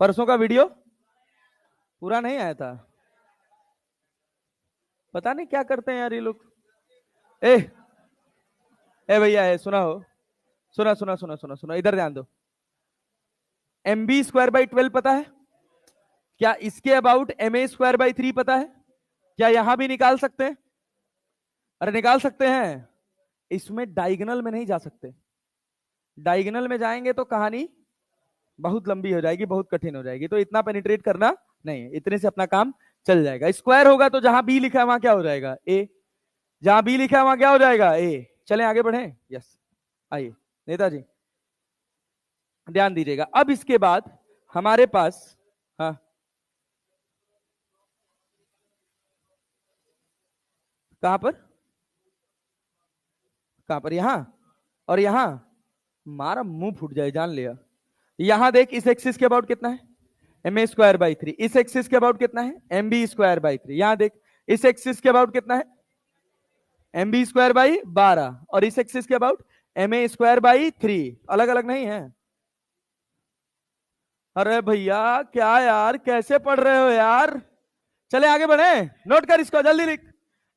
परसों का वीडियो पूरा नहीं आया था, पता नहीं क्या करते हैं यार ये लोग। ए ए भैया, सुना हो, सुना सुना सुना सुना सुना, इधर ध्यान दो। MB²/12 पता है क्या? इसके अबाउट MA²/3 पता है क्या? यहां भी निकाल सकते हैं? अरे निकाल सकते हैं। इसमें डायगोनल में नहीं जा सकते, डायगोनल में जाएंगे तो कहानी बहुत लंबी हो जाएगी, बहुत कठिन हो जाएगी, तो इतना पेनिट्रेट करना नहीं, इतने से अपना काम चल जाएगा। स्क्वायर होगा तो जहां बी लिखा है वहां क्या हो जाएगा? ए। जहां बी लिखा है वहां क्या हो जाएगा? ए। चलें आगे बढ़े। यस, आइए नेताजी ध्यान दीजिएगा। अब इसके बाद हमारे पास, हाँ कहां पर, कहां पर? यहां और यहां, मारा मुंह फूट जाए, जान लिया। यहां देख, इस एक्सिस के अबाउट कितना है? MA²/3। इस एक्सिस के अबाउट कितना है? MB²/3। यहां देख, इस एक्सिस के अबाउट कितना है? MB²/12। और इस एक्सिस के अबाउट MA²/3। अलग अलग नहीं है। अरे भैया क्या यार, कैसे पढ़ रहे हो यार? चले आगे बढ़े, नोट कर इसको, जल्दी लिख।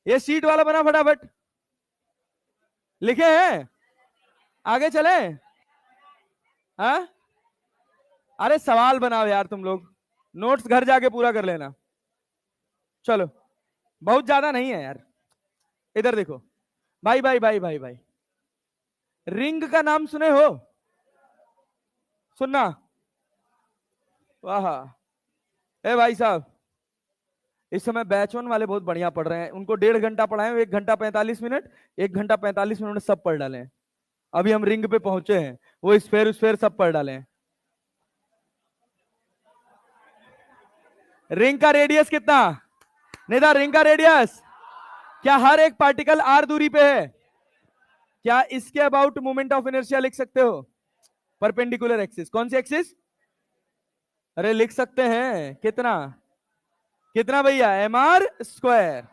ये शीट वाला बना, फटाफट लिखे हैं, आगे चले। हाँ, अरे सवाल बनाओ यार तुम लोग, नोट्स घर जाके पूरा कर लेना। चलो, बहुत ज्यादा नहीं है यार। इधर देखो भाई भाई भाई भाई भाई, रिंग का नाम सुने हो? सुनना, वाह। ए भाई साहब, इस समय बैच 1 वाले बहुत बढ़िया पढ़ रहे हैं, उनको 1.5 घंटा पढ़ाए, 1 घंटा 45 मिनट, 1 घंटा 45 मिनट में सब पढ़ डाले हैं। अभी हम रिंग पे पहुंचे हैं, वो स्फेयर स्फेयर सब पढ़ डाले हैं। रिंग का रेडियस कितना? निदा, रिंग का रेडियस क्या हर एक पार्टिकल r दूरी पे है? क्या इसके अबाउट मोमेंट ऑफ इनर्शिया लिख सकते हो? परपेंडिकुलर एक्सिस, कौन सी एक्सिस? अरे लिख सकते हैं, कितना? कितना भैया? MR²।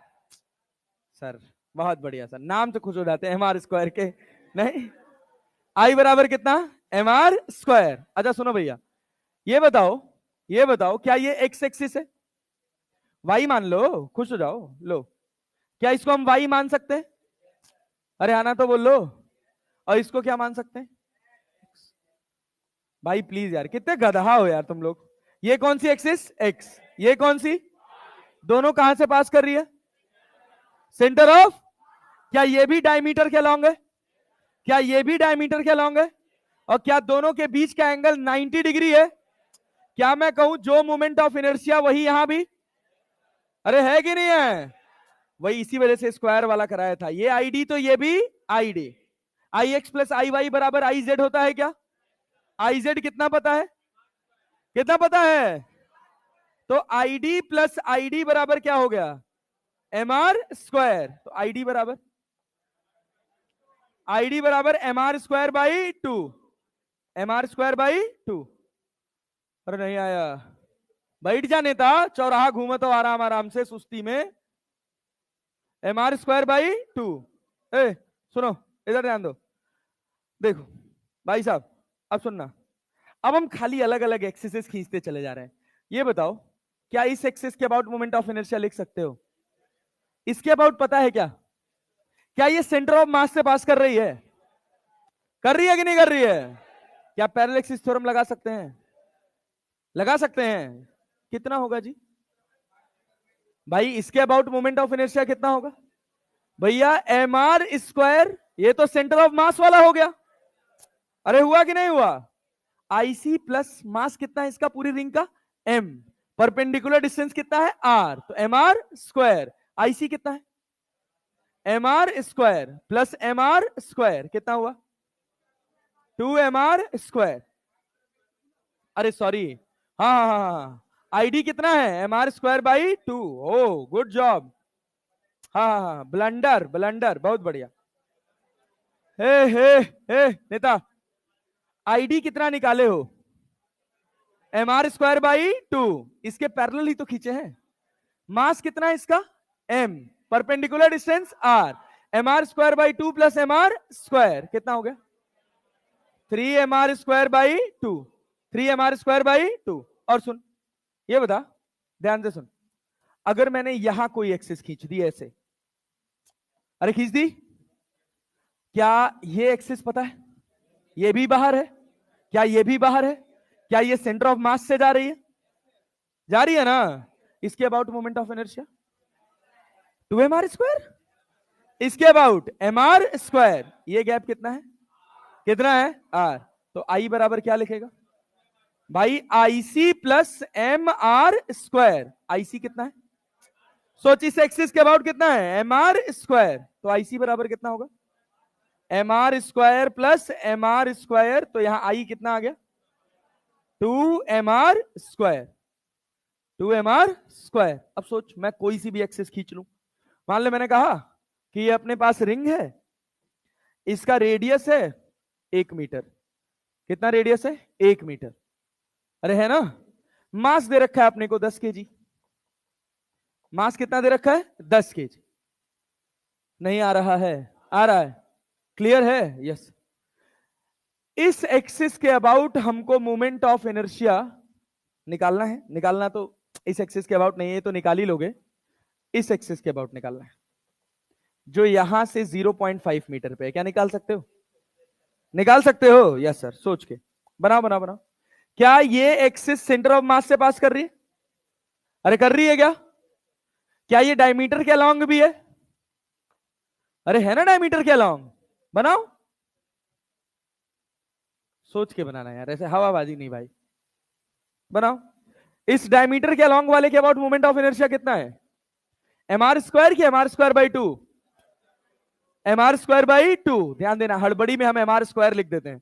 सर बहुत बढ़िया सर, नाम से खुश हो जाते हैं MR² के। नहीं, I बराबर कितना? MR²। अच्छा सुनो भैया, ये बताओ, ये बताओ, क्या ये एक्स एक्सिस है? वाई मान लो, खुश हो जाओ। लो, क्या इसको हम वाई मान सकते हैं? अरे आना तो बोल लो। और इसको क्या मान सकते हैं? भाई प्लीज यार, कितने गधा हो यार तुम लोग। ये कौन सी एक्सिस? एक्स। ये कौन सी? दोनों कहां से पास कर रही है? Centre of. क्या ये भी डायमीटर के लॉन्ग है? क्या ये भी डायमीटर के लॉन्ग है? और क्या दोनों के बीच का एंगल 90 डिग्री है? क्या मैं कहूं जो मोमेंट ऑफ इनर्शिया वही यहां भी? अरे है कि नहीं है? वही इसी वजह से स्क्वायर वाला कराया था। ये आईडी तो ये भी आईडी। IX + IY बराबर IZ होता है क्या? IZ कितना पता है? कितना पता है? तो ID + ID बराबर क्या हो गया? MR²। तो ID बराबर MR²/2। MR²/2। अरे नहीं आया, बैठ जा नेता, चौराहा घूमत हो आराम आराम से सुस्ती में। MR²/2। ए सुनो, इधर ध्यान दो, देखो भाई साहब, अब सुनना। अब हम खाली अलग अलग एक्सिस खींचते चले जा रहे हैं। ये बताओ, क्या इस एक्सिस के अबाउट मोमेंट ऑफ इनर्शिया लिख सकते हो? इसके अबाउट पता है क्या? क्या ये सेंटर ऑफ मास से पास कर रही है? कर रही है कि नहीं कर रही है? क्या पैरेलल एक्सिस थ्योरम लगा सकते हैं? लगा सकते हैं। कितना होगा जी? भाई इसके अबाउट मोमेंट ऑफ इनर्शिया कितना होगा भैया? MR²। ये तो सेंटर ऑफ मास वाला हो गया। अरे हुआ कि नहीं हुआ? IC प्लस मास कितना है इसका, पूरी रिंग का? M। परपेंडिकुलर डिस्टेंस कितना है? R। तो MR²। IC कितना है? MR² प्लस MR² कितना हुआ? 2MR²। अरे सॉरी, हाँ हाँ हाँ हाँ, ID कितना है? MR²/2। ओ गुड जॉब। हाँ हाँ हाँ, ब्लंडर ब्लंडर, बहुत बढ़िया। हे नेता, ID कितना निकाले हो? MR²/2। इसके पैरेलल ही तो खींचे हैं। मास कितना है इसका? M। Perpendicular distance R। MR²/2 plus MR² कितना हो गया? 3MR²/2। 3MR²/2। और सुन, ये बता, ध्यान से सुन, अगर मैंने यहां कोई एक्सिस खींच दी ऐसे, अरे खींच दी, क्या ये एक्सिस पता है ये भी बाहर है, क्या ये भी बाहर है, क्या ये सेंटर ऑफ मास से जा रही है, जा रही है ना, इसके about moment of inertia 2mr², इसके अबाउट mr², ये गैप कितना है, कितना है r, तो I बराबर क्या लिखेगा भाई, IC प्लस mr², IC कितना है, सोच इस एक्सिस के अबाउट कितना है mr², तो IC बराबर कितना होगा mr² प्लस mr², तो यहां I कितना आ गया 2mr², 2mr²। अब सोच मैं कोई सी भी एक्सिस खींच लूं, मान ले मैंने कहा कि ये अपने पास रिंग है, इसका रेडियस है 1 मीटर, कितना रेडियस है 1 मीटर, अरे है ना, मास दे रखा है अपने को 10 केजी, मास कितना दे रखा है 10 केजी, नहीं आ रहा है, आ रहा है, क्लियर है, यस। इस एक्सिस के अबाउट हमको मोमेंट ऑफ इनर्शिया निकालना है, निकालना तो इस एक्सिस के अबाउट नहीं है तो निकाल ही लोगे, इस एक्सिस के अबाउट निकालना है जो यहां से 0.5 मीटर पे है, क्या निकाल सकते हो, निकाल सकते हो, यस सर, सोच के बनाओ बनाओ बनाओ, क्या ये एक्सिस सेंटर ऑफ मास से पास कर रही है, अरे कर रही है क्या, क्या ये डायमीटर के अलोंग भी है, अरे है ना डायमीटर के अलोंग, बनाओ, सोच के बनाना यार, ऐसे हवाबाजी नहीं भाई, बनाओ, इस डायमीटर के अलोंग वाले के अबाउट मोमेंट ऑफ इनर्शिया कितना है mr² की mr²/2, mr²/2, ध्यान देना हड़बड़ी में हम mr² लिख देते हैं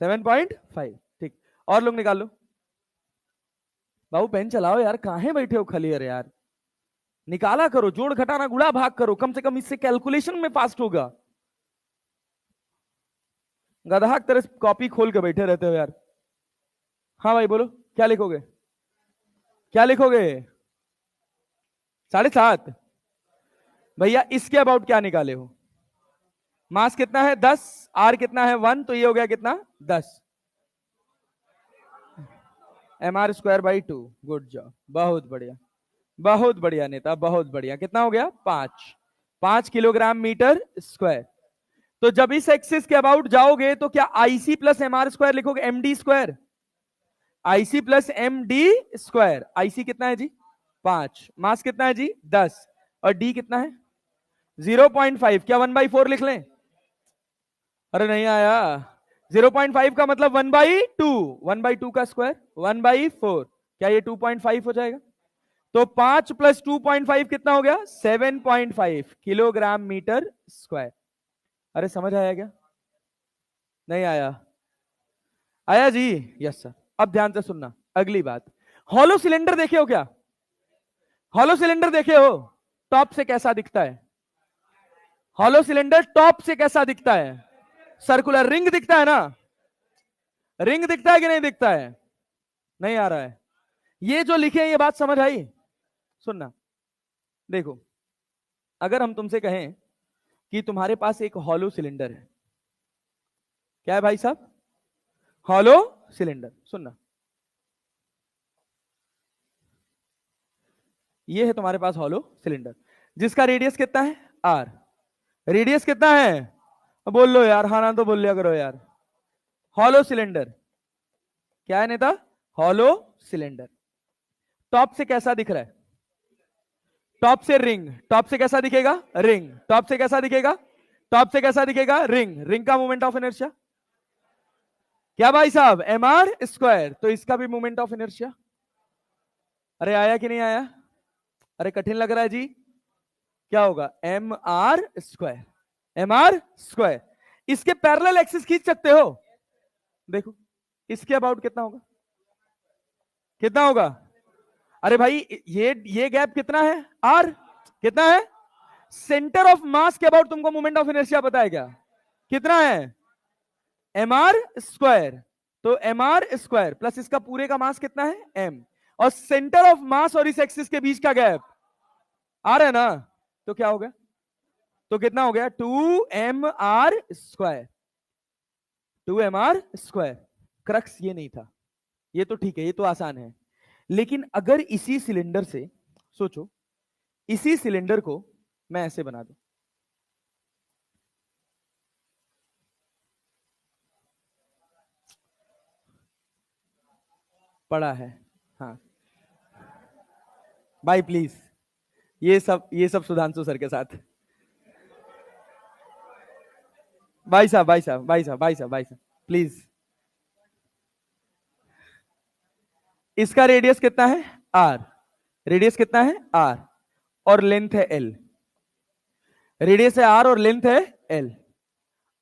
7.5, ठीक, और लोग निकाल लो, बाबू पेन चलाओ यार, कहां बैठे हो खलियर यार, निकाला करो, जोड़ घटाना गुणा भाग करो, कम से कम इससे कैलकुलेशन में फास्ट होगा, गधा की तरह कॉपी खोल के बैठे रहते हो यार। हाँ भाई बोलो, क्या लिखोगे, क्या लिखोगे 7.5, भैया इसके अबाउट क्या निकाले हो, मास कितना है 10, आर कितना है 1, तो ये हो गया कितना 10, mr²/2, गुड जॉब, बहुत बढ़िया, बहुत बढ़िया नेता, बहुत बढ़िया, कितना हो गया 5 किलोग्राम मीटर स्क्वायर। तो जब इस एक्सिस के अबाउट जाओगे तो क्या IC प्लस mr² लिखोगे, md², IC plus md², IC कितना है जी 5, मास कितना है जी 10, और d कितना है 0.5, क्या 1/4 लिख लें, अरे नहीं आया, 0.5 का मतलब 1/2, 1/2 का स्क्वायर 1/4, क्या ये 2.5 हो जाएगा, तो 5 प्लस 2.5 कितना हो गया 7.5 किलोग्राम मीटर स्क्वायर। अरे समझ आया क्या, नहीं आया, आया जी, यस सर। अब ध्यान से सुनना अगली बात, हॉलो सिलेंडर देखे हो क्या, हॉलो सिलेंडर देखे हो, टॉप से कैसा दिखता है, हॉलो सिलेंडर टॉप से कैसा दिखता है, सर्कुलर रिंग दिखता है ना, रिंग दिखता है कि नहीं दिखता है, नहीं आ रहा है, ये जो लिखे हैं ये बात समझ आई, सुनना, देखो अगर हम तुमसे कहें कि तुम्हारे पास एक हॉलो सिलेंडर है, क्या है भाई साहब, हॉलो सिलेंडर, सुनना, ये है तुम्हारे पास हॉलो सिलेंडर जिसका रेडियस कितना है r, रेडियस कितना है, बोल लो यार, हाँ ना तो बोल लिया करो यार, हॉलो सिलेंडर क्या है नेता, हॉलो सिलेंडर, टॉप से कैसा दिख रहा है, टॉप से रिंग, टॉप से कैसा दिखेगा रिंग, टॉप से कैसा दिखेगा, टॉप से कैसा दिखेगा रिंग, रिंग का मोमेंट ऑफ इनर्शिया क्या भाई साहब mr², तो इसका भी मोमेंट ऑफ इनर्शिया, अरे आया कि नहीं आया, अरे कठिन लग रहा है जी, क्या होगा mr², mr², इसके पैरेलल एक्सिस खींच सकते हो, देखो इसके अबाउट कितना होगा, कितना होगा, अरे भाई ये गैप कितना है r, कितना है, सेंटर ऑफ मास के अबाउट तुमको मोमेंट ऑफ इनर्शिया पता है क्या, कितना है mr², तो mr² प्लस इसका पूरे का मास कितना है m, और सेंटर ऑफ मास और इस एक्सिस के बीच का गैप आ रहा है ना, तो क्या हो गया, तो कितना हो गया 2mr², 2mr², क्रक्स ये नहीं था, ये तो ठीक है, ये तो आसान है। लेकिन अगर इसी सिलेंडर से सोचो, इसी सिलेंडर को मैं ऐसे बना दूं, पड़ा है। हाँ भाई प्लीज, ये सब सुधांशु सर के साथ। भाई साहब भाई साहब भाई साहब भाई साहब भाई साहब प्लीज। इसका रेडियस कितना है? आर। रेडियस कितना है? आर। और लेंथ है एल। रेडियस है आर और लेंथ है एल।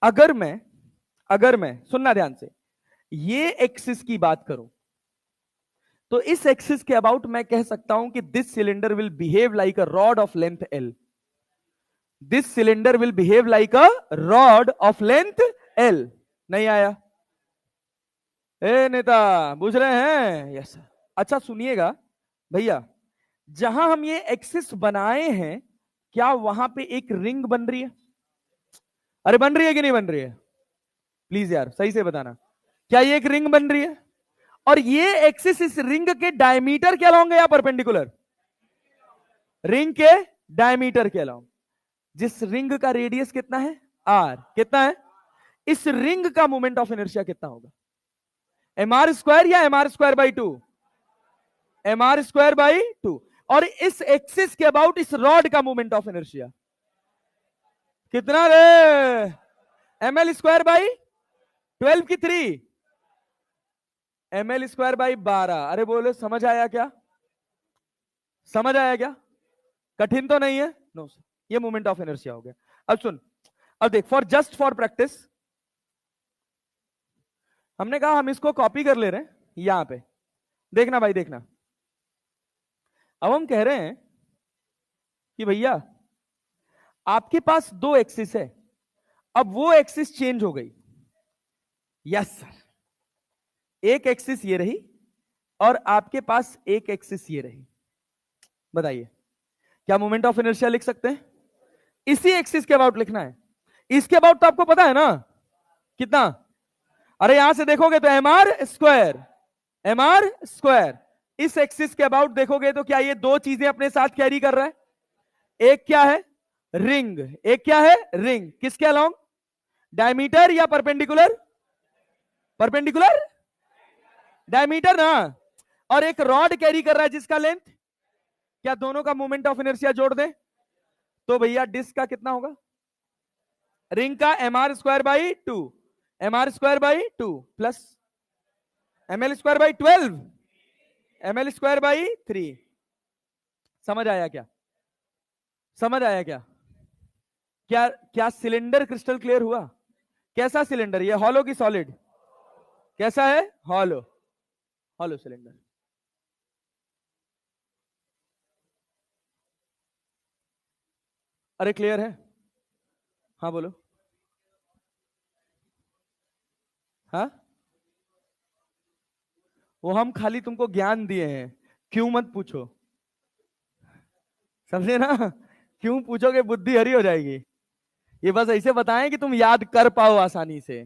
अगर मैं सुनना ध्यान से, ये एक्सिस की बात करूं, तो इस एक्सिस के अबाउट मैं कह सकता हूं कि this cylinder will behave like a rod of length L. This cylinder will behave like a rod of length L. नहीं आया? ए नेता, बुझ रहे हैं? Yes sir. अच्छा सुनिएगा भैया, जहां हम ये एक्सिस बनाए हैं, क्या वहां पे एक रिंग बन रही है? अरे बन रही है कि नहीं बन रही है? प्लीज यार सही से बताना, क्या ये एक रिंग बन रही है? और ये एक्सिस इस रिंग के डायमीटर के अलोंग है या परपेंडिकुलर? रिंग के डायमीटर के अलोंग। जिस रिंग का रेडियस कितना है? आर। कितना है? इस रिंग का मोमेंट ऑफ इनर्शिया कितना होगा? एम आर स्क्वायर या M are square by two? M are square by two. और इस एक्सिस के अबाउट इस रॉड का मोमेंट ऑफ इनर्शिया कितना रे? एम एल स्क्वायर बाई 12 की 3, एम एल स्क्वायर बाई 12। अरे बोले समझ आया क्या? समझ आया क्या? कठिन तो नहीं है? नो सर, ये मोमेंट ऑफ इनर्शिया हो गया। अब सुन, अब देख, जस्ट फॉर प्रैक्टिस हमने कहा हम इसको कॉपी कर ले रहे हैं यहां पे। देखना भाई देखना, अब हम कह रहे हैं कि भैया आपके पास दो एक्सिस है, अब वो एक्सिस चेंज हो गई। यस सर, एक एक्सिस ये रही और आपके पास एक एक्सिस ये रही। बताइए क्या मोमेंट ऑफ इनर्शिया लिख सकते हैं? इसी एक्सिस के अबाउट लिखना है। इसके अबाउट तो आपको पता है ना कितना? अरे यहां से देखोगे तो M are square, M are square. इस एक्सिस के अबाउट देखोगे तो क्या ये दो चीजें अपने साथ कैरी कर रहा है? एक क्या है? रिंग। एक क्या है? रिंग। किसके अलोंग? डायमीटर या परपेंडिकुलर? परपेंडिकुलर डायमीटर ना। और एक रॉड कैरी कर रहा है जिसका लेंथ, क्या दोनों का मोमेंट ऑफ इनर्शिया जोड़ दें तो भैया डिस्क का कितना होगा? रिंग का M are square by two, M are square by two plus M L square by 12, M L square by 3। समझ आया क्या? समझ आया क्या? क्या क्या सिलेंडर क्रिस्टल क्लियर हुआ? कैसा सिलेंडर? ये हॉलो की सॉलिड? कैसा है? हॉलो। Hollow cylinder. अरे क्लियर है? हाँ बोलो। हाँ, वो हम खाली तुमको ज्ञान दिए हैं, क्यों मत पूछो। समझे ना? क्यों पूछोगे? बुद्धि हरी हो जाएगी। ये बस ऐसे बताएं कि तुम याद कर पाओ आसानी से,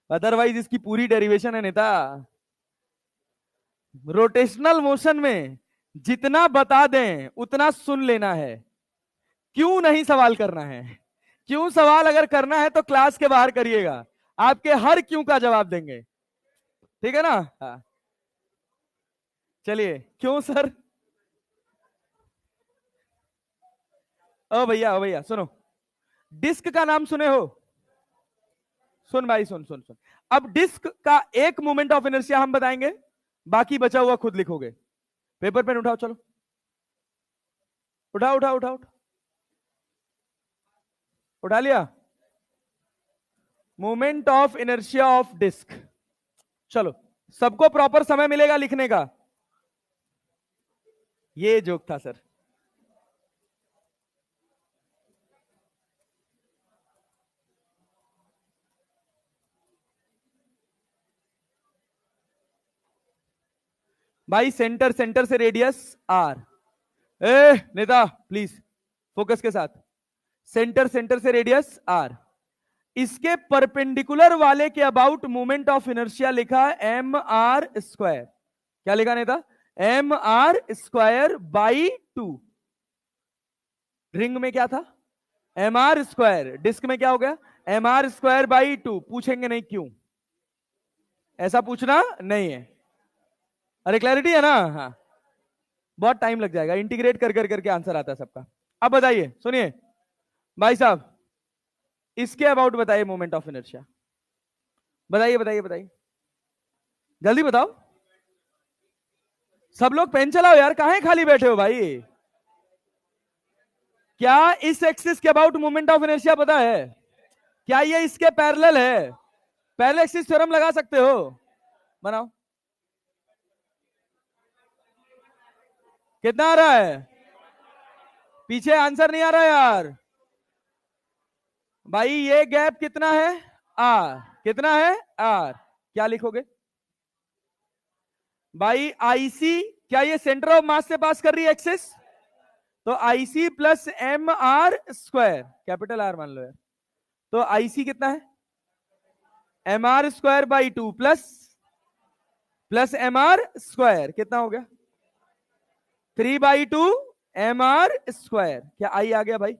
अदरवाइज इसकी पूरी डेरिवेशन है नेता। रोटेशनल मोशन में जितना बता दें उतना सुन लेना है, क्यों नहीं सवाल करना है। क्यों सवाल अगर करना है तो क्लास के बाहर करिएगा, आपके हर क्यों का जवाब देंगे। ठीक है ना? हाँ चलिए। क्यों सर? ओ भैया सुनो, डिस्क का नाम सुने हो? सुन भाई सुन सुन सुन। अब डिस्क का एक मोमेंट ऑफ इनर्शिया हम बताएंगे, बाकी बचा हुआ खुद लिखोगे। पेपर पेन उठाओ, चलो उठाओ उठाओ उठाओ। उठा लिया? Moment of inertia of disc. चलो सबको प्रॉपर समय मिलेगा लिखने का। ये जोक था सर। भाई सेंटर, सेंटर से रेडियस आर। ए नेता प्लीज फोकस के साथ। सेंटर, सेंटर से रेडियस आर, इसके परपेंडिकुलर वाले के अबाउट मोमेंट ऑफ इनर्शिया लिखा है एम आर स्क्वायर। क्या लिखा नहीं था? mr²/2। रिंग में क्या था? mr²। डिस्क में क्या हो गया? mr²/2। पूछेंगे नहीं क्यों, ऐसा पूछना नहीं है। अरे क्लैरिटी है ना? हाँ, बहुत टाइम लग जाएगा, इंटीग्रेट कर कर करके आंसर आता है सबका। अब बताइए, सुनिए भाई साहब, इसके अबाउट बताइए मोमेंट ऑफ इनर्शिया। बताइए बताइए बताइए, जल्दी बताओ। सब लोग पेन चलाओ यार, कहां खाली बैठे हो भाई? क्या इस एक्सिस के अबाउट मोमेंट ऑफ इनर्शिया पता है? क्या ये इसके पैरेलल है? पैरेलल एक्सिस थ्योरम लगा सकते हो? बनाओ। कितना आ रहा है? पीछे आंसर नहीं आ रहा यार भाई। ये गैप कितना है? आर। कितना है? आर। क्या लिखोगे भाई? आईसी, क्या ये सेंटर ऑफ मास से पास कर रही है एक्सिस? तो IC plus M R square, capital R मान लो यार। तो आईसी कितना है? mr²/2 प्लस mr², कितना हो गया? 3/2 mr²। क्या आई आ गया भाई?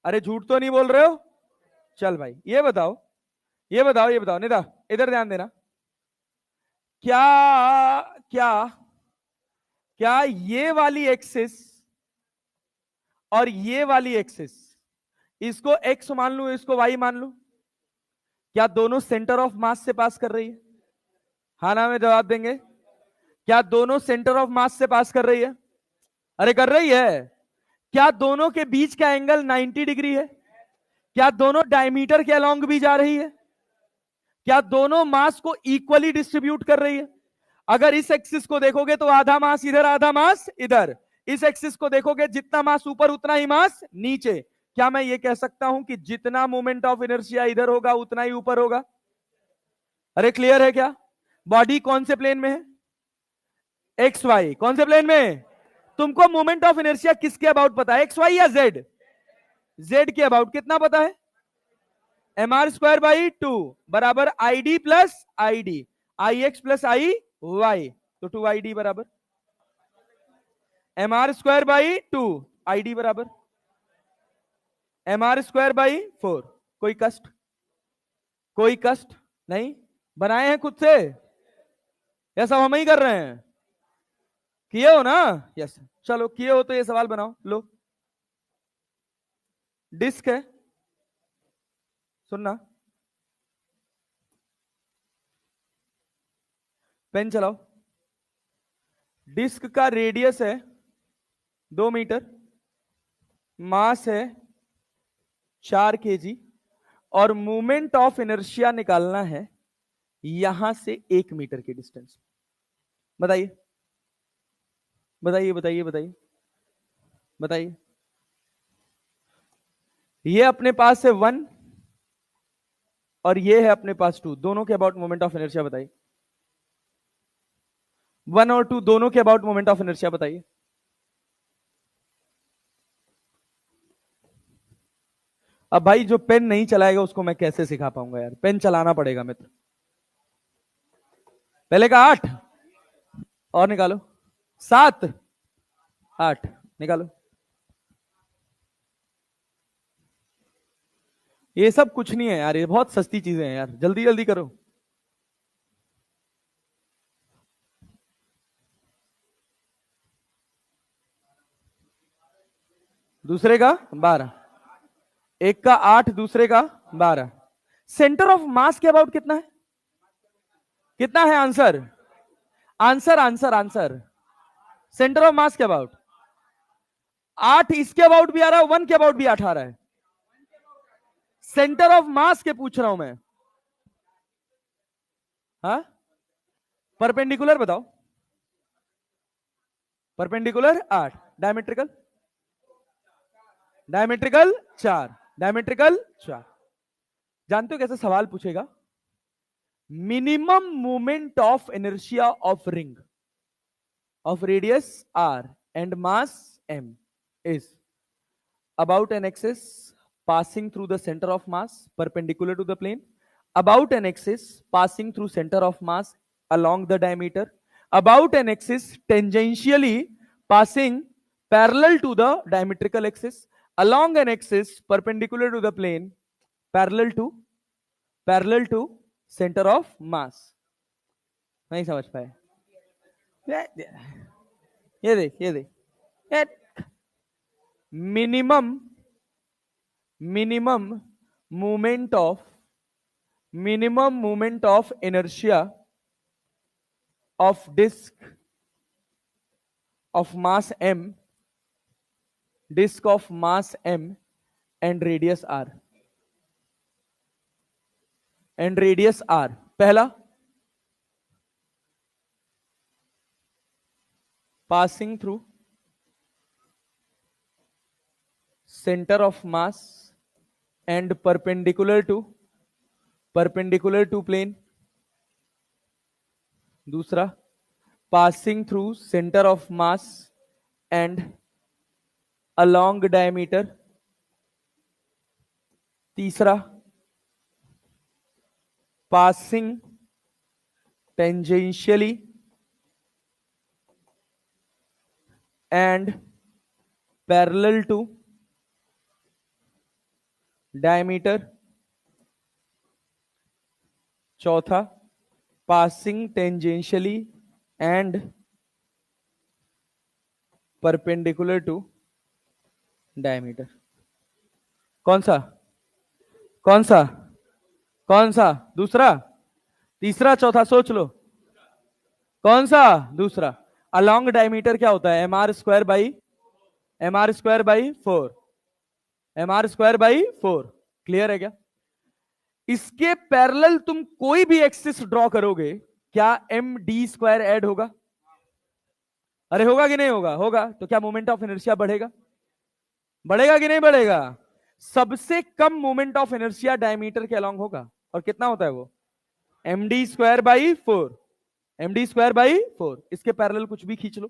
अरे झूठ तो नहीं बोल रहे हो? चल भाई, ये बताओ, ये बताओ, ये बताओ निदा, इधर ध्यान देना। क्या क्या क्या ये वाली एक्सिस और ये वाली एक्सिस, इसको एक्स मान लू, इसको वाई मान लू, क्या दोनों सेंटर ऑफ मास से पास कर रही है? हाँ ना में जवाब देंगे। क्या दोनों सेंटर ऑफ मास से पास कर रही है? अरे कर रही है। क्या दोनों के बीच का एंगल 90 डिग्री है? क्या दोनों डायमीटर के अलोंग भी जा रही है? क्या दोनों मास को इक्वली डिस्ट्रीब्यूट कर रही है? अगर इस एक्सिस को देखोगे तो आधा मास इधर, आधा मास इधर। इस एक्सिस को देखोगे, जितना मास ऊपर उतना ही मास नीचे। क्या मैं ये कह सकता हूं कि जितना मोमेंट ऑफ इनर्शिया इधर होगा उतना ही ऊपर होगा? अरे क्लियर है क्या? बॉडी कौन से प्लेन में है? X y. कौन से प्लेन में? तुमको मोमेंट ऑफ इनर्शिया किसके अबाउट पता है, एक्स वाई या जेड? जेड के अबाउट कितना पता है? mr²/2 बराबर id plus id, ix plus i y। तो 2id बराबर mr²/2, id बराबर mr²/4। कोई कष्ट? कोई कष्ट नहीं? बनाए हैं खुद से या सब हम ही कर रहे हैं? किए हो ना? यस। चलो किए हो तो ये सवाल बनाओ। लो, डिस्क है, सुनना, पेन चलाओ। डिस्क का रेडियस है 2 मीटर, मास है 4 kg, और मूवमेंट ऑफ इनर्शिया निकालना है यहां से 1 मीटर की डिस्टेंस। बताइए बताइए बताइए बताइए बताइए। ये अपने पास है 1 और ये है अपने पास 2, दोनों के अबाउट मोमेंट ऑफ इनर्शिया बताइए। 1 और 2 दोनों के अबाउट मोमेंट ऑफ इनर्शिया बताइए। अब भाई जो पेन नहीं चलाएगा उसको मैं कैसे सिखा पाऊंगा यार? पेन चलाना पड़ेगा मित्र। पहले का 8 और निकालो, 7 8 निकालो। ये सब कुछ नहीं है यार, ये बहुत सस्ती चीजें हैं यार, जल्दी जल्दी करो। दूसरे का 12, एक का 8, दूसरे का 12। सेंटर ऑफ मास के अबाउट कितना है? कितना है answer? Answer answer answer centre of mass के अबाउट 8, इसके अबाउट भी आ रहा है, 1 के अबाउट भी 8 आ रहा है। सेंटर ऑफ मास के पूछ रहा हूं मैं। हाँ, परपेंडिकुलर बताओ। Perpendicular 8, diametrical? Diametrical 4, diametrical 4। जानते हो कैसे सवाल पूछेगा? Minimum moment of inertia of ring of radius r and mass m is about an axis passing through the center of mass perpendicular to the plane, about an axis passing through center of mass along the diameter, about an axis tangentially passing parallel to the diametrical axis along an axis perpendicular to the plane parallel to center of mass. नहीं समझ पाए? ये देख minimum moment of inertia of disk of mass m and radius r पहला passing through center of mass and perpendicular to plane. दूसरा passing through center of mass and along diameter. तीसरा passing tangentially and parallel to diameter. चौथा passing tangentially and perpendicular to diameter. कौन सा दूसरा? तीसरा चौथा सोच लो, कौन सा दूसरा? अलोंग डायमीटर क्या होता है? M are square by 4. Clear है क्या? इसके पैरेलल तुम कोई भी एक्सिस ड्रॉ करोगे, क्या एम डी स्क्वायर ऐड होगा? अरे होगा कि नहीं होगा? तो क्या मोमेंट ऑफ इनर्शिया बढ़ेगा कि नहीं बढ़ेगा? सबसे कम मोमेंट ऑफ इनर्शिया डायमीटर के अलोंग होगा, और कितना होता है वो? M d square by 4. इसके पैरेलल कुछ भी खींच लो,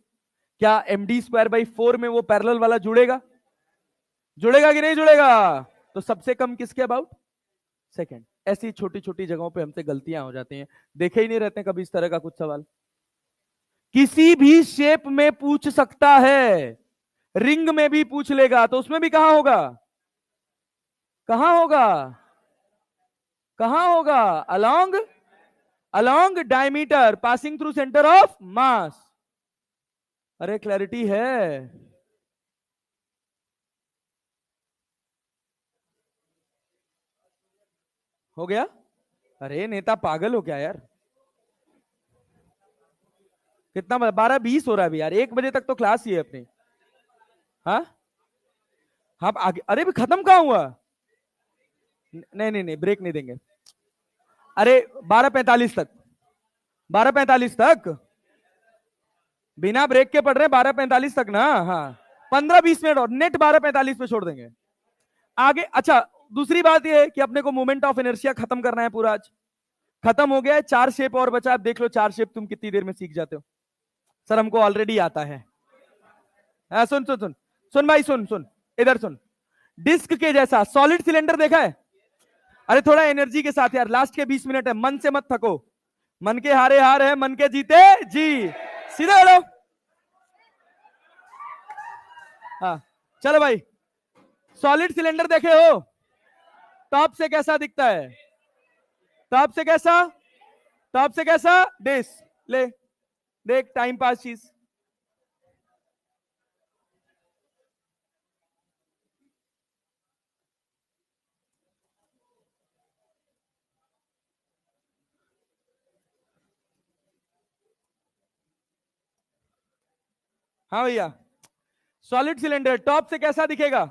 क्या एम डी स्क्वायर बाई 4 में वो पैरेलल वाला जुड़ेगा कि नहीं जुड़ेगा? तो सबसे कम किसके अबाउट? सेकंड. ऐसी छोटी छोटी जगहों पे हमसे गलतियां हो जाती हैं, देखे ही नहीं रहते कभी इस तरह का कुछ सवाल. किसी भी शेप में पूछ सकता है, रिंग में भी पूछ लेगा, तो उसमें भी कहां होगा? Along diameter passing through centre of mass. अरे क्लैरिटी है? हो गया? अरे नेता पागल हो क्या यार? कितना 12:20 हो रहा है अभी यार, 1 बजे तक तो क्लास ही है अपनी. हाँ आगे. अरे भी खत्म कहां हुआ? नहीं ब्रेक नहीं देंगे. अरे 12:45 तक बिना ब्रेक के पढ़ रहे हैं. 12:45 तक ना. हाँ 15-20 मिनट और नेट 12:45 पे छोड़ देंगे आगे. अच्छा दूसरी बात यह है कि अपने को मोमेंट ऑफ इनर्शिया खत्म करना है पूरा. आज खत्म हो गया है, 4 शेप और बचा. आप देख लो 4 शेप तुम कितनी देर में सीख जाते हो. सर हमको ऑलरेडी आता है. सुन भाई, सुन इधर सुन. डिस्क के जैसा सॉलिड सिलेंडर देखा है? अरे थोड़ा एनर्जी के साथ यार, लास्ट के 20 मिनट है, मन से मत थको. मन के हारे हार है, मन के जीते जी. सीधा बोलो. हाँ चलो भाई, सॉलिड सिलेंडर देखे हो? टॉप से कैसा दिखता है? टॉप से कैसा? डिस्क ले देख, टाइम पास चीज. हाँ भैया, सॉलिड सिलेंडर टॉप से कैसा दिखेगा?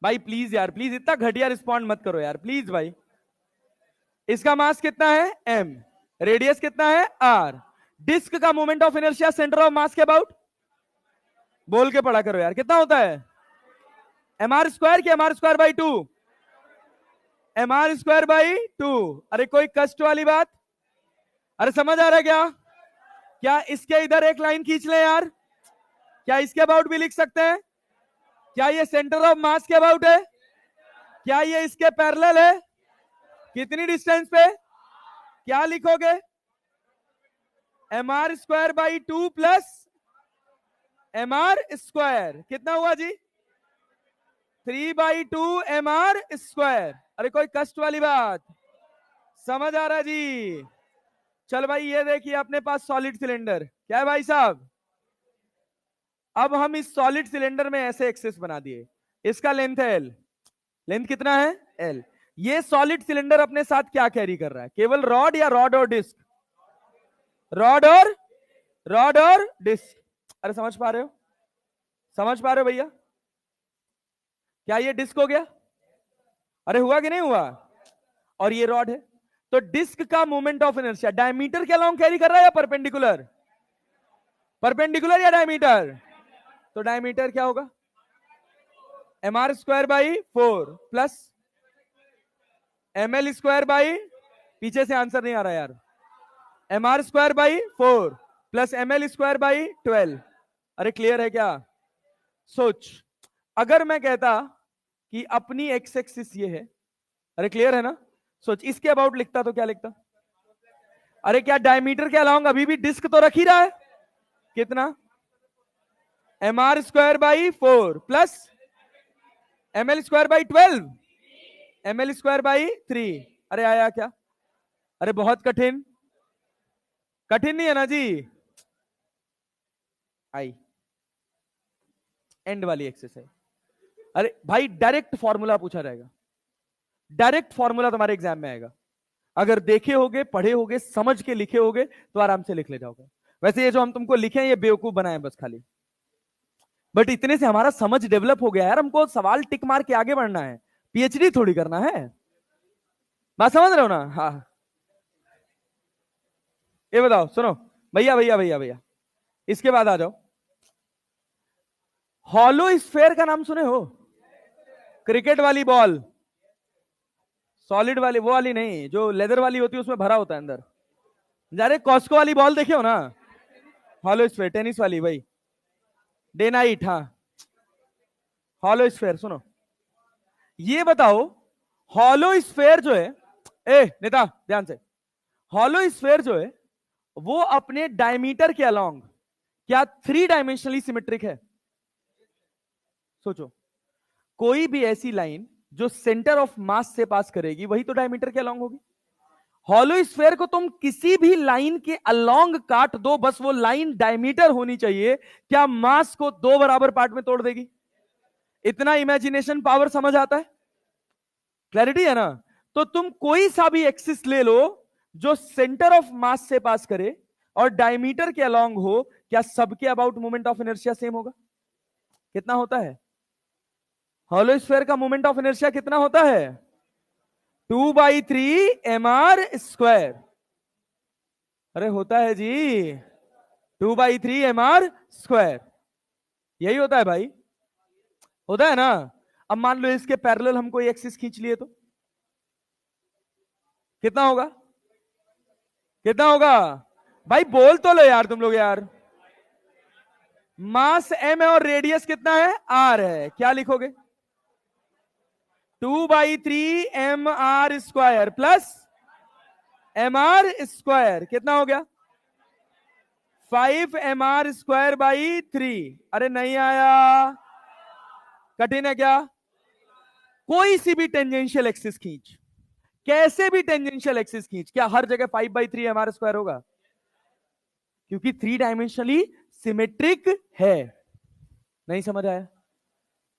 भाई प्लीज यार, प्लीज इतना घटिया रिस्पॉन्ड मत करो यार, प्लीज भाई. इसका मास कितना है? m. रेडियस कितना है? r. डिस्क का moment of inertia centre of mass के अबाउट, बोल के पढ़ा करो यार, कितना होता है? mr स्क्वायर की mr square by 2. mr square by 2. अरे कोई कष्ट वाली बात? अरे समझ आ रहा है क्या इसके इधर एक लाइन खींच ले यार? क्या इसके अबाउट भी लिख सकते हैं? क्या ये सेंटर ऑफ मास के अबाउट है? क्या ये इसके पैरेलल है? कितनी डिस्टेंस पे? क्या लिखोगे? M are square by 2 plus M R square कितना हुआ जी? 3/2 एम आर स्क्वायर। अरे कोई कष्ट वाली बात समझ आ रहा है जी? चल भाई ये देखिए अपने पास सॉलिड सिलेंडर क्या है भाई साहब। अब हम इस सॉलिड सिलेंडर में ऐसे एक्सेस बना दिए, इसका लेंथ है एल। लेंथ कितना है? एल। ये सॉलिड सिलेंडर अपने साथ क्या कैरी कर रहा है? केवल रॉड या रॉड और डिस्क? रॉड और डिस्क। अरे समझ पा रहे हो? समझ पा रहे हो भैया? क्या ये डिस्क हो गया? अरे हुआ कि नहीं हुआ? और ये रॉड है, तो डिस्क का मोमेंट ऑफ इनर्शिया डायमीटर के अलोंग कैरी कर रहा है या परपेंडिकुलर? परपेंडिकुलर या डायमीटर? तो डायमीटर क्या होगा? M R square by 4 plus M L square by, पीछे से आंसर नहीं आ रहा यार, m are square by 4 plus M L square by 12। अरे क्लियर है क्या? सोच, अगर मैं कहता कि अपनी एक्स एक्सिस ये है, अरे क्लियर है ना? सोच इसके अबाउट लिखता तो क्या लिखता? अरे क्या डायमीटर के अलाउंग अभी भी डिस्क तो रख ही रहा है, कितना? M are square by 4 plus M L square by 12, M L square by 3। अरे आया क्या? अरे बहुत कठिन, कठिन नहीं है ना जी? आई एंड वाली एक्सरसाइज। अरे भाई डायरेक्ट फॉर्मूला पूछा जाएगा, डायरेक्ट फॉर्मूला तुम्हारे एग्जाम में आएगा। अगर देखे होगे, पढ़े होगे, समझ के लिखे होगे तो आराम से लिख ले जाओगे। वैसे ये जो हम तुमको लिखे हैं ये बेवकूफ बनाए बस खाली, बट इतने से हमारा समझ डेवलप हो गया यार। हमको सवाल टिक मार के आगे बढ़ना है, पीएचडी थोड़ी करना है। बात समझ रहे हो ना? हाँ ये बताओ, सुनो भैया भैया भैया भैया, इसके बाद आ जाओ। हॉलो स्फेयर का नाम सुने हो? क्रिकेट वाली बॉल, सॉलिड वाली, वो वाली नहीं जो लेदर वाली होती है उसमें भरा होता है अंदर। जा रहे कॉस्को वाली बॉल देखे हो ना? हॉलो स्फेयर, टेनिस वाली भाई, डे नाइट। हाँ हॉलो स्फेयर सुनो, ये बताओ हॉलो स्फेयर जो है, ए नेता ध्यान से, हॉलो स्फेयर जो है वो अपने डायमीटर के अलोंग क्या 3 डायमेंशनली सिमेट्रिक है? सोचो, कोई भी ऐसी लाइन जो सेंटर ऑफ मास से पास करेगी वही तो डायमीटर के अलोंग होगी। हॉलो स्फेयर को तुम किसी भी लाइन के अलोंग काट दो, बस वो लाइन डायमीटर होनी चाहिए, क्या मास को 2 बराबर पार्ट में तोड़ देगी? इतना इमेजिनेशन पावर समझ आता है? क्लैरिटी है ना? तो तुम कोई सा भी एक्सिस ले लो जो सेंटर ऑफ मास से पास करे और डायमीटर के अलोंग हो, क्या सबके about moment of inertia same होगा? कितना होता है? हॉलो स्फेयर का मोमेंट ऑफ इनर्शिया कितना होता है? 2/3 एम आर स्क्वायर। अरे होता है जी, 2/3 एम आर स्क्वायर, यही होता है भाई, होता है ना? अब मान लो इसके पैरेलल हम कोई एक्सिस खींच लिए तो कितना होगा? कितना होगा भाई? बोल तो लो यार तुम लोग यार। मास एम है और रेडियस कितना है? आर है, क्या लिखोगे? 2/3 m are square plus M R square कितना हो गया? 5 एम आर स्क्वायर बाई 3। अरे नहीं आया, कठिन है क्या? कोई सी भी टेंजेंशियल एक्सिस खींच, कैसे भी टेंजेंशियल एक्सिस खींच, क्या हर जगह 5/3 एम आर स्क्वायर होगा? क्योंकि 3 डायमेंशनली सिमेट्रिक है। नहीं समझ आया?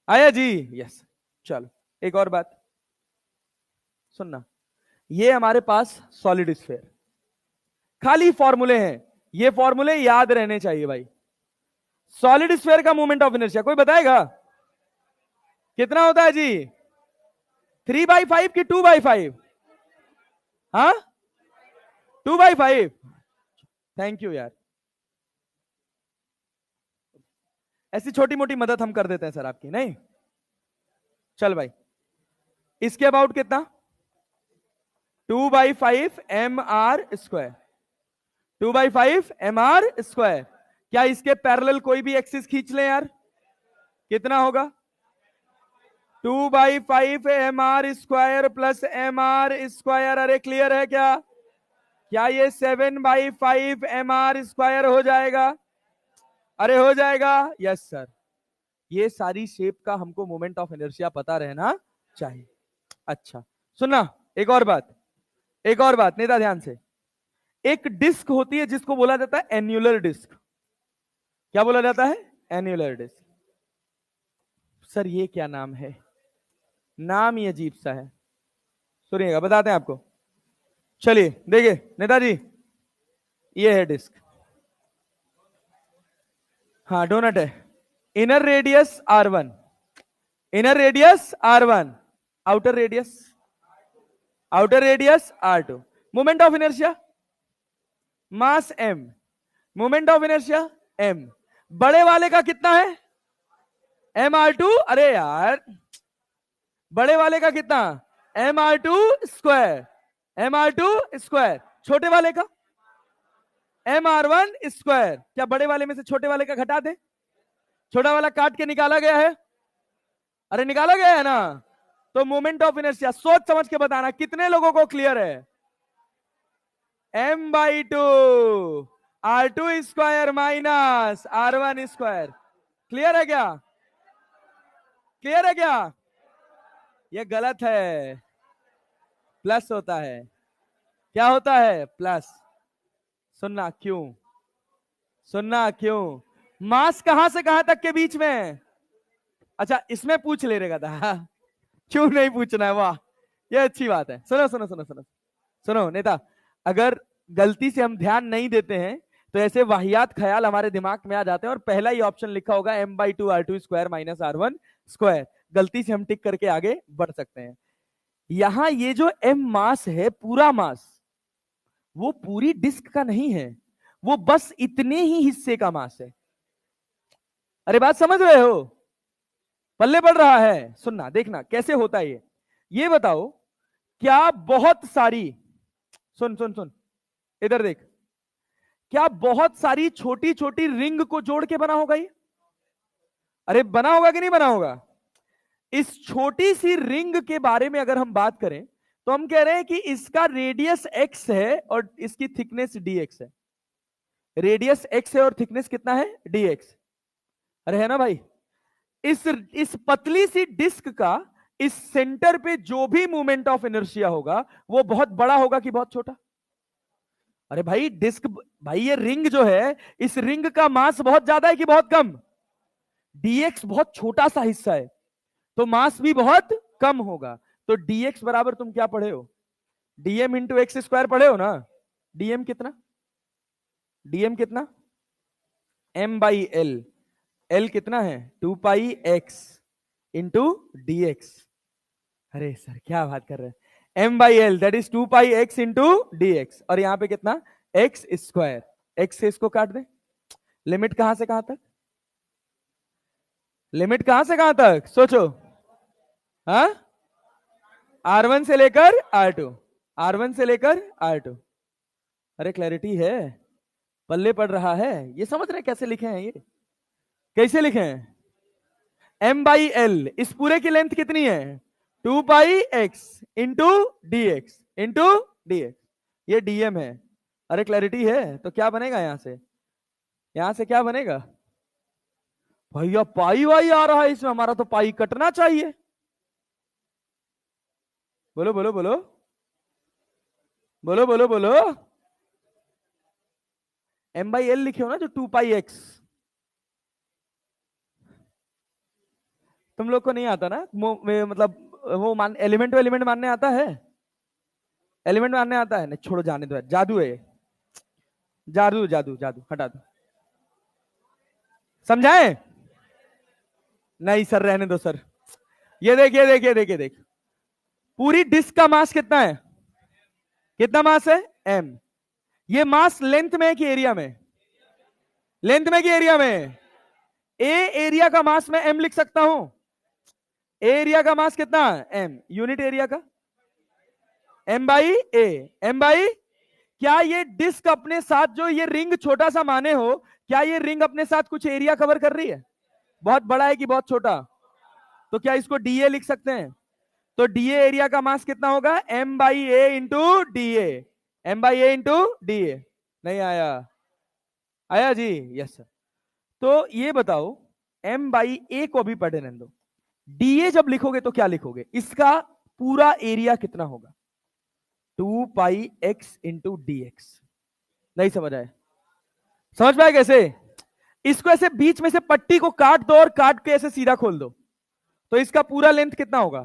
आया जी? यस। चलो एक और बात सुनना, ये हमारे पास सॉलिड स्फीयर, खाली फॉर्मूले हैं, ये फॉर्मूले याद रहने चाहिए भाई। सॉलिड स्फीयर का मोमेंट ऑफ इनर्शिया कोई बताएगा कितना होता है जी? 3/5 की 2/5? हाँ 2/5। थैंक यू यार, ऐसी छोटी मोटी मदद हम कर देते हैं सर आपकी। नहीं चल भाई, इसके अबाउट कितना? 2/5 m are square, 2/5 m are square. क्या इसके पैरेलल कोई भी एक्सिस खींच ले यार, कितना होगा? 2/5 m are square plus M R square. अरे क्लियर है क्या? क्या ये 7/5 mr² हो जाएगा? अरे हो जाएगा, यस सर। ये सारी शेप का हमको मोमेंट ऑफ इनर्शिया पता रहना चाहिए। अच्छा सुनना, एक और बात, एक और बात नेता ध्यान से। एक डिस्क होती है जिसको बोला जाता है एन्युलर डिस्क। क्या बोला जाता है? Annular disc. सर ये क्या नाम है? नाम ही अजीब सा है, सुनिएगा बताते हैं आपको। चलिए देखिए नेताजी, ये है डिस्क। हाँ डोनट है। Inner radius R1, inner radius R1, outer radius, outer radius R2। Moment of inertia mass m, moment of inertia m। बड़े वाले का कितना है? mr2। अरे यार बड़े वाले का कितना? mr2², mr2²। छोटे वाले का mr1²। क्या बड़े वाले में से छोटे वाले का घटा दे? छोटा वाला काट के निकाला गया है? अरे निकाला गया है ना। तो मोमेंट ऑफ इनर्शिया सोच समझ के बताना, कितने लोगों को क्लियर है? m/2 r2² minus r1²। Clear है क्या? क्लियर है क्या? ये गलत है, प्लस होता है। क्या होता है? प्लस। सुनना क्यों, सुनना क्यों। मास कहां से कहां तक के बीच में? अच्छा इसमें पूछ ले रहेगा था क्यों नहीं पूछना है? वाह ये अच्छी बात है। सुनो सुनो सुनो सुनो सुनो नेता, अगर गलती से हम ध्यान नहीं देते हैं तो ऐसे वाहियात ख्याल हमारे दिमाग में आ जाते हैं और पहला ही ऑप्शन लिखा होगा m/2 r2² माइनस r1²। गलती से हम टिक करके आगे बढ़ सकते हैं। यहां ये जो m मास है, पूरा मास, वो पूरी डिस्क का नहीं है, वो बस इतने ही हिस्से का मास है। अरे बात समझ रहे हो? पल्ले पड़ रहा है? सुनना देखना कैसे होता है ये बताओ। क्या बहुत सारी, सुन सुन सुन इधर देख, क्या बहुत सारी छोटी छोटी रिंग को जोड़ के बना होगा ये? अरे बना होगा कि नहीं बना होगा? इस छोटी सी रिंग के बारे में अगर हम बात करें तो हम कह रहे हैं कि इसका रेडियस x है और इसकी थिकनेस dx है। रेडियस x है और थिकनेस कितना है? dx। अरे है ना भाई? इस पतली सी डिस्क का इस सेंटर पे जो भी मोमेंट ऑफ इनर्शिया होगा वो बहुत बड़ा होगा कि बहुत छोटा? अरे भाई डिस्क, भाई ये रिंग जो है, इस रिंग का मास बहुत ज्यादा है कि बहुत कम? dx बहुत छोटा सा हिस्सा है तो मास भी बहुत कम होगा। तो dx बराबर तुम क्या पढ़े हो? dm इंटू x² पढ़े हो ना? dm कितना? dm कितना? m/l। l कितना है? 2πx into dx। अरे सर क्या बात कर रहे हैं? m/l that is 2πx into dx। और यहां पे कितना? x²। x से इसको काट दे। लिमिट कहां से कहां तक? लिमिट कहां से कहां तक सोचो? हाँ R1 से लेकर R2, R1 से लेकर R2। अरे क्लैरिटी है, पल्ले पड़ रहा है? ये समझ रहे कैसे लिखे हैं? ये कैसे लिखे हैं? m/l, इस पूरे की लेंथ कितनी है? 2πx into dx, into dx। ये dm है। अरे क्लैरिटी है? तो क्या बनेगा यहां से? यहां से क्या बनेगा भैया? पाई वाई आ रहा है इसमें, हमारा तो पाई कटना चाहिए। बोलो बोलो बोलो बोलो बोलो बोलो। m/l लिखे हो ना जो 2πx। तुम लोग को नहीं आता ना मतलब वो मान एलिमेंट टू एलिमेंट मानने आता है? एलिमेंट मानने आता है? नहीं छोड़ो जाने दो, जादू है, जादू जादू जादू, हटा दो। समझाए? नहीं सर रहने दो सर। ये देख ये देख ये देख ये देख, पूरी डिस्क का मास कितना है? कितना मास है? m। ये मास लेंथ में है कि एरिया में? लेंथ में कि एरिया में? ए एरिया का मास मैं m लिख सकता हूं। एरिया का मास कितना? m। यूनिट एरिया का m/a। m/, क्या ये डिस्क अपने साथ, जो ये रिंग छोटा सा माने हो, क्या ये रिंग अपने साथ कुछ एरिया कवर कर रही है? बहुत बड़ा है कि बहुत छोटा? तो क्या इसको dA लिख सकते हैं? तो dA एरिया का मास कितना होगा? m/a into dA। m by A into D A. नहीं आया? आया जी? Yes sir. तो ये बताओ, m बाई ए को अभी पढ़े रहने दो, डीए जब लिखोगे तो क्या लिखोगे? इसका पूरा एरिया कितना होगा? 2 पाई x इंटू डी एक्स। नहीं समझ आया? समझ पाए कैसे? इसको ऐसे बीच में से पट्टी को काट दो और काट के ऐसे सीधा खोल दो, तो इसका पूरा लेंथ कितना होगा?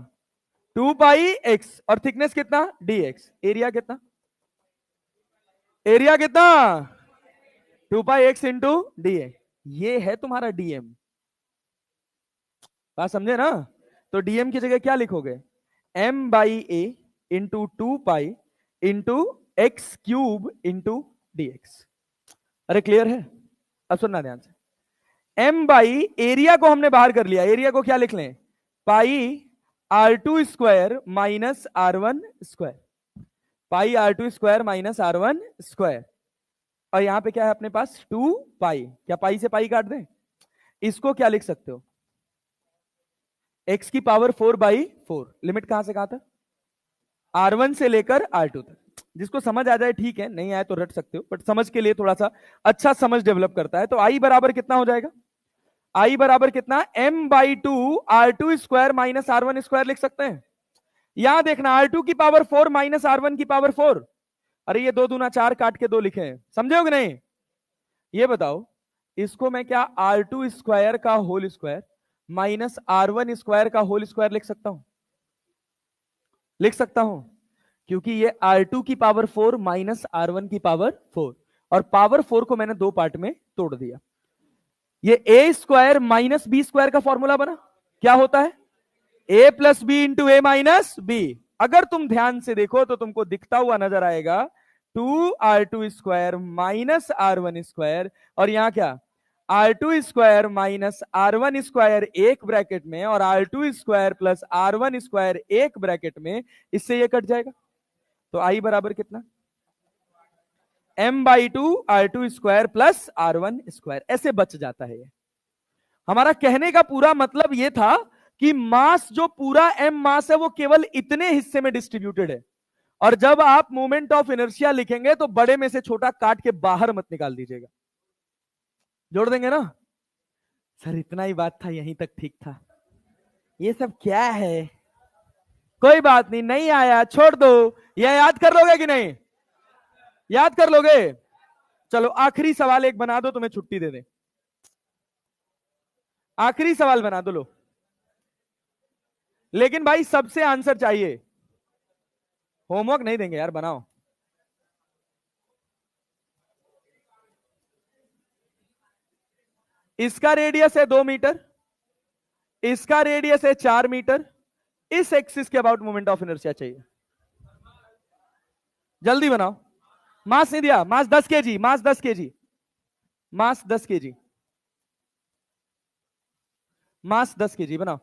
2 पाई x, और थिकनेस कितना? dx। एरिया कितना? एरिया कितना? 2 पाई x इंटू डी ए। ये है तुम्हारा डीएम। बात समझे ना? तो डीएम की जगह क्या लिखोगे? m by A into 2 pi into x cube into D x. अरे क्लियर है? अब सुनना ध्यान से। m बाई एरिया को हमने बाहर कर लिया, एरिया को क्या लिख लें? Pi r2 square minus r1 square. Pi r2 square minus r1 square. और यहां पे क्या है अपने पास? 2 पाई। क्या पाई से पाई काट दें? इसको क्या लिख सकते हो? x की पावर 4/4। लिमिट कहां से कहां तक? r1 से लेकर r2 तक। जिसको समझ आ जाए ठीक है, नहीं आए तो रट सकते हो, बट समझ के लिए थोड़ा सा अच्छा समझ डेवलप करता है। तो i बराबर कितना हो जाएगा? i बराबर कितना? m by 2 r2 square minus r1 square लिख सकते हैं। यहां देखना, r2 की पावर 4 माइनस r1 की पावर 4। अरे ये 2 दूना 4 काट के 2 लिखे हैं, समझे हो कि नहीं? ये बताओ, इसको मैं क्या r2 स्क्वायर का whole square minus r1 square का होल स्क्वायर लिख सकता हूं? लिख सकता हूं, क्योंकि ये r2 की पावर 4 माइनस r1 की पावर 4, और पावर 4 को मैंने 2 पार्ट में तोड़ दिया। ये a square minus b square का फॉर्मूला बना। क्या होता है? a plus b into a minus b. अगर तुम ध्यान से देखो तो तुमको दिखता हुआ नजर आएगा 2r2 square minus r1 square, और यहां क्या? r2 square minus r1 square एक ब्रैकेट में, और r2 square plus r1 square एक ब्रैकेट में। इससे ये कट जाएगा, तो i बराबर कितना? m by 2 r2 square plus r1 square. ऐसे बच जाता है ये। हमारा कहने का पूरा मतलब ये था कि मास, जो पूरा m मास है, वो केवल इतने हिस्से में डिस्ट्रीब्यूटेड है। और जब आप मोमेंट ऑफ इनर्शिया लिखेंगे तो बड़े में से छोटा काट के बाहर मत निकाल दीजिएगा। जोड़ देंगे ना? सर इतना ही बात था, यहीं तक ठीक था, ये सब क्या है? कोई बात नहीं, नहीं आया छोड़ दो। ये याद कर लोगे कि नहीं? याद कर लोगे? चलो आखिरी सवाल एक बना दो, तुम्हें छुट्टी दे दे। आखिरी सवाल बना दो लो, लेकिन भाई सबसे आंसर चाहिए। होमवर्क नहीं देंगे यार, बनाओ। इसका रेडियस है 2 मीटर, इसका रेडियस है 4 मीटर। इस एक्सिस के अबाउट मोमेंट ऑफ इनर्शिया चाहिए। जल्दी बनाओ। मास नहीं दिया, मास 10 kg, मास 10 kg, मास 10 kg, मास 10 kg बनाओ।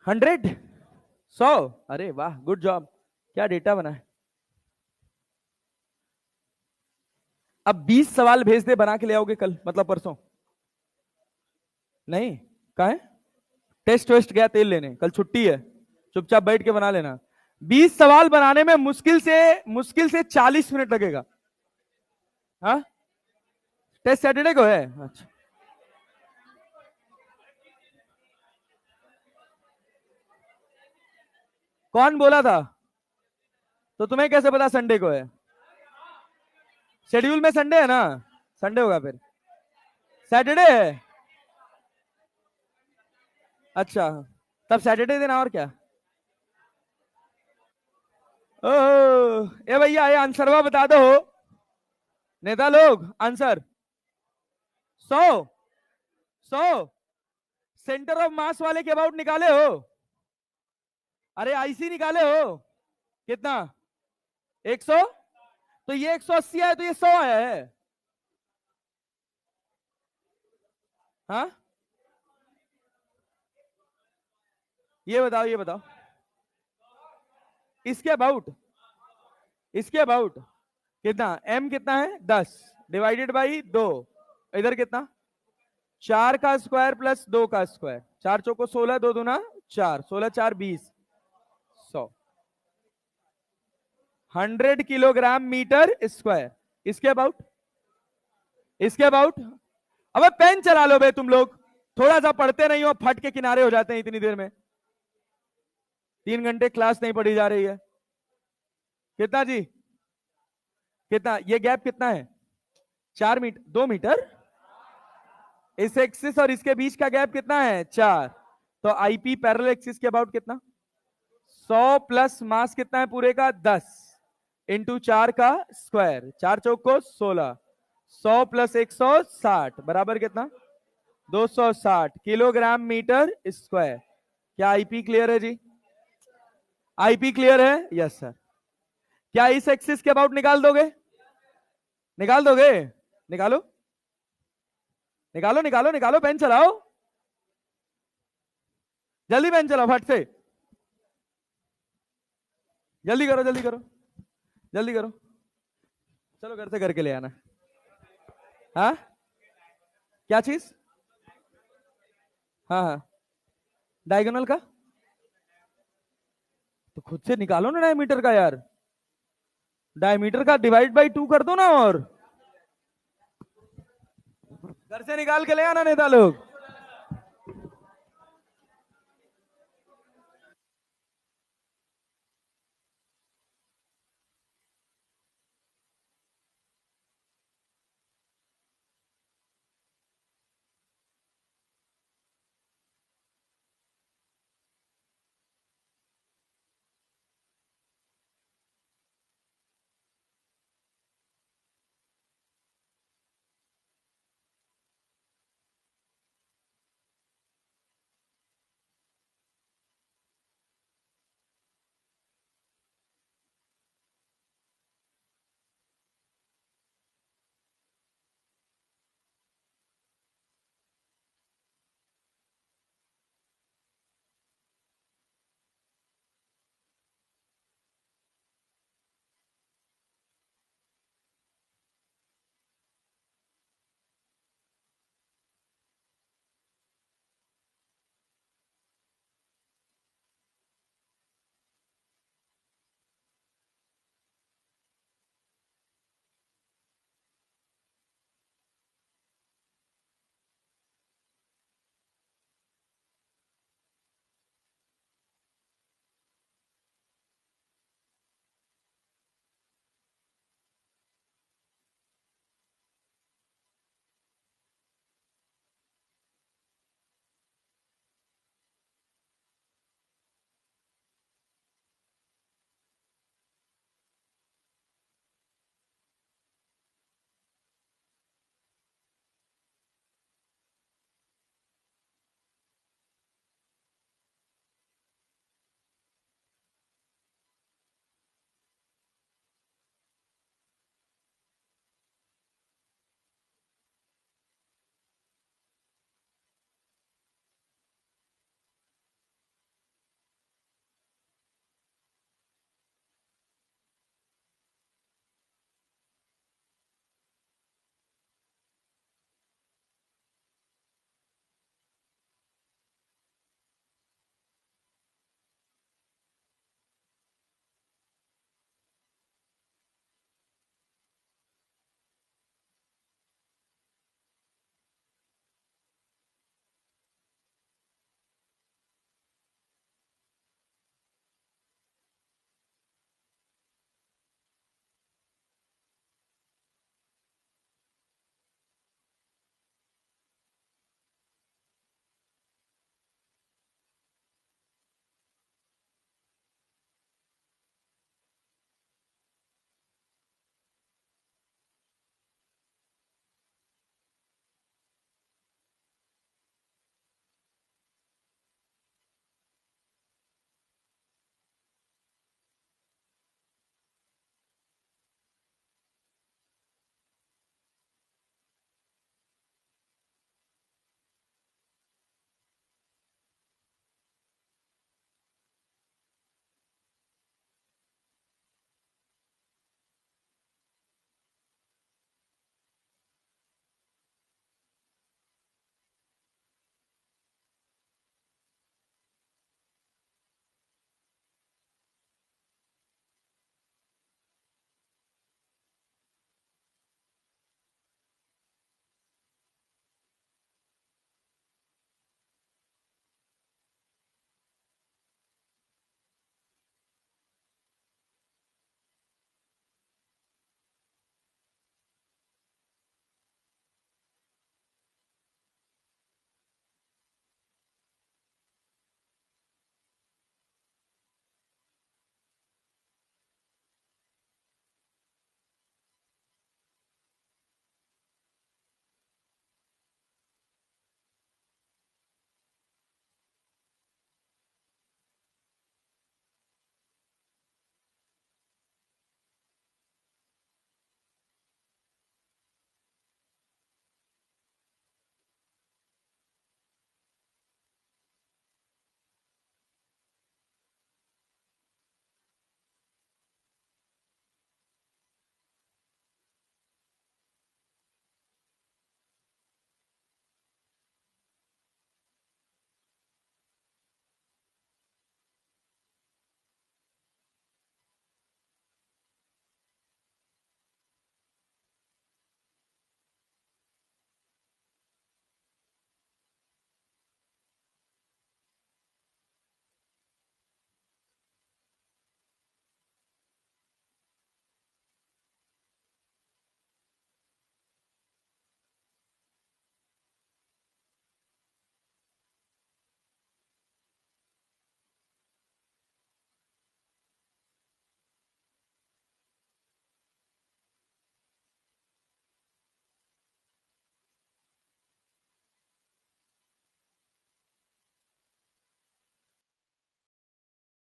100, 100। अरे वाह, गुड जॉब। क्या डेटा बना है। अब 20 सवाल भेज दे, बना के ले आओगे कल, मतलब परसों? नहीं, कहा है? टेस्ट वेस्ट गया तेल लेने, कल छुट्टी है, चुपचाप बैठ के बना लेना। 20 सवाल बनाने में मुश्किल से 40 मिनट लगेगा। हाँ, टेस्ट सैटरडे को है? अच्छा, कौन बोला था? तो तुम्हें कैसे पता संडे को है? शेड्यूल में संडे है ना? संडे होगा फिर। सैटरडे है? अच्छा, तब सैटरडे देना, और क्या। ओह, ए भैया, ये आंसरवा बता दो नेता लोग। आंसर 100, 100 सेंटर ऑफ मास वाले के अबाउट निकाले हो? अरे आईसी निकाले हो? कितना? 100? तो ये 180 आया, तो ये 100 आया है। हाँ, ये बताओ, ये बताओ। इसके अबाउट, इसके अबाउट कितना? m कितना है? 10 डिवाइडेड बाई 2। इधर कितना? 4 का स्क्वायर प्लस 2 का स्क्वायर। 4 चौको 16, 2 दूना 4, 16 4 20, 100। 100 किलोग्राम मीटर स्क्वायर। इसके अबाउट अबे पेन चला लो बे तुम लोग, थोड़ा सा पढ़ते नहीं हो, फट के किनारे हो जाते हैं इतनी देर में। 3 घंटे क्लास नहीं पढ़ी जा रही है। कितना जी, कितना ये गैप कितना है? 4 मीटर, 2 मीटर। इस एक्सिस और इसके बीच का गैप कितना है? 4। तो आईपी पैरेलल एक्सिस के अबाउट कितना? 100 प्लस मास कितना है पूरे का? 10 इंटू 4 का स्क्वायर, 4 चौक को 16, 100 प्लस 160 बराबर कितना? 260 किलोग्राम मीटर स्क्वायर। क्या आईपी क्लियर है जी? आईपी क्लियर है? Yes sir. क्या इस एक्सिस के अबाउट निकाल दोगे? निकाल दोगे? निकालो निकालो निकालो निकालो, पेन चलाओ, जल्दी पेन चलाओ, फट से जल्दी करो जल्दी करो जल्दी करो। चलो घर से करके ले आना। हाँ क्या चीज? हाँ हाँ, डायगोनल का तो खुद से निकालो ना, डायमीटर का यार, डायमीटर का डिवाइड बाई 2 कर दो ना, और घर से निकाल के ले आना नेता लोग।